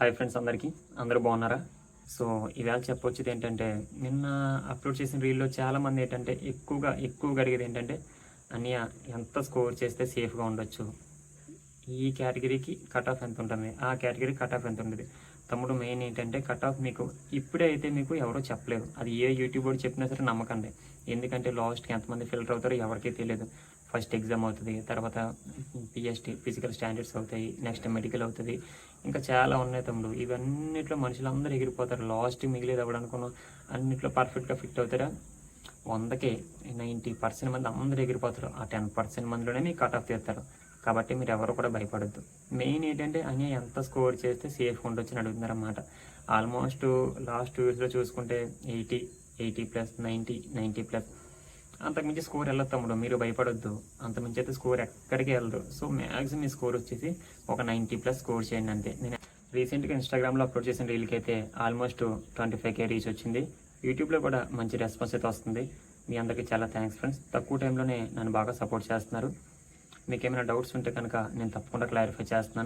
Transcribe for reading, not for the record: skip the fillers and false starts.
Hi friends అందరూ బాగున్నారా? So ఇవాళ చెప్పొచ్చేది ఏంటంటే, నిన్న అప్లోడ్ చేసిన రీల్‌లో చాలామంది ఏంటంటే ఎక్కువగా అడిగేది ఏంటంటే, "అన్నయ్య ఎంత స్కోర్ చేస్తే సేఫ్‌గా ఉండొచ్చు? ఈ కేటగిరీకి కట్ ఆఫ్ ఎంత ఉంటుంది? ఆ కేటగిరీకి కట్ ఆఫ్ ఎంత ఉంటది?" తమ్ముడు మెయిన్ ఏంటంటే కట్ ఆఫ్ మీకు ఇప్పుడే అయితే మీకు ఎవరు చెప్పలేరు. అది ఏ యూట్యూబోడు చెప్పినా సరే నమ్మకండి. ఎందుకంటే లాస్ట్‌కి ఎంతమంది ఫిల్టర్ అవుతారో ఎవరికీ తెలీదు. ఫస్ట్ ఎగ్జామ్ అవుతది. తర్వాత ఫిజికల్ స్టాండర్డ్స్ అవుతాయి. నెక్స్ట్ మెడికల్ అవుతది. ఇంకా చాలా ఉన్నాయి తమ్ముడు. ఇవన్నిట్లో మనుషులందరూ ఎగిరిపోతారు. లాస్ట్‌కి మిగిలేది ఎవడనుకున్నావు? అన్నిట్లో పర్ఫెక్ట్‌గా ఫిట్ అవుతారా? 100కి 90% మంది అందరూ ఎగిరిపోతారు. ఆ 10% మందిలోనే మీకు కట్ ఆఫ్ తీస్తారు. కాబట్టి మీరెవరు కూడా భయపడొద్దు. మెయిన్ ఏంటంటే అన్నయ్య ఎంత స్కోర్ చేస్తే సేఫ్‌గా ఉండొచ్చని అడుగుతున్నారన్నమాట. ఆల్మోస్ట్ లాస్ట్ 2 ఇయర్స్‌లో చూసుకుంటే 80, 80+, 90, 90+. అంతకుమించి స్కోర్ వెళ్ళదు తమ్ముడు. మీరు భయపడొద్దు. అంతకుమించి అయితే స్కోర్ ఎక్కడికి వెళ్ళదు. సో మ్యాక్సిమం మీ స్కోర్ వచ్చేసి ఒక 90+ స్కోర్ చేయండి అంతే. నేను రీసెంట్‌గా ఇన్‌స్టాగ్రామ్‌లో అప్లోడ్ చేసిన రీల్‌కి అయితే ఆల్మోస్ట్ 25K రీచ్ వచ్చింది. యూట్యూబ్‌లో కూడా మంచి రెస్పాన్స్ అయితే వస్తుంది. మీ అందరికీ చాలా థ్యాంక్స్ ఫ్రెండ్స్. తక్కువ టైంలోనే నన్ను బాగా సపోర్ట్ చేస్తున్నారు. మీకేమైనా డౌట్స్ ఉంటే కనుక నేను తప్పకుండా క్లారిఫై చేస్తున్నాను.